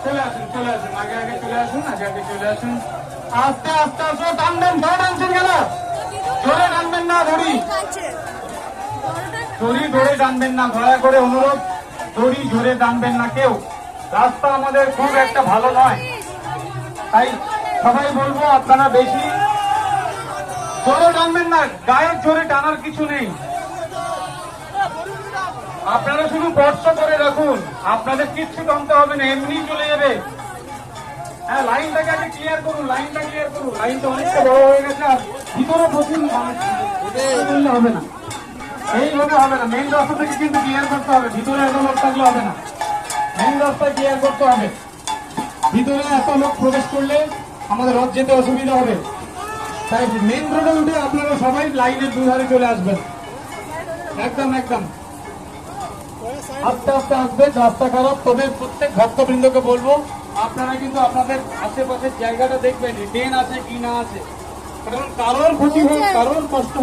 চলে আসুন আগে আগে চলে আসুন, আগে আগে চলে আসুন। আস্তে আস্তে আসো, টানবেন, ধরে টানছেন গেল, ধরে টানবেন না, দড়ি ধরে টানবেন না, দয়া করে অনুরোধ, দড়ি ধরে টানবেন না কেউ। রাস্তা আমাদের খুব একটা ভালো নয়, তাই সবাই বলবো আপনারা বেশি জোরে টানবেন না, গায়ের জোরে টানার কিছু নেই। আপনারা শুধু স্পর্শ করে রাখুন, আপনাদের কিচ্ছু টানতে হবে না, এমনি চলে যাবে। হ্যাঁ, লাইনটাকে আগে ক্লিয়ার করুন, লাইনটা অনেকটা বড় হয়ে গেছে, আর ভিতরে প্রচুর হবে না, এইভাবে হবে না। মেইন রাস্তা থেকে কিন্তু ক্লিয়ার করতে হবে, ভিতরে এত লোক থাকলে হবে না, মেইন রাস্তায় ক্লিয়ার করতে হবে। ভিতরে এত লোক প্রবেশ করলে আমাদের রথ যেতে অসুবিধা হবে, তাই মেইন রোডে উঠে আপনারা সবাই লাইনের দুধারে চলে আসবেন। একদম আস্তে আস্তে আসবে, রাস্তা খারাপ। তবে প্রত্যেক ভক্তবৃন্দকে বলবো আপনারা কিন্তু আপনাদের আশেপাশের জায়গাটা দেখবেন, ড্রেন আছে কি না আছে, কারণ কারোর ক্ষতি হোক, কারোর কষ্ট হোক।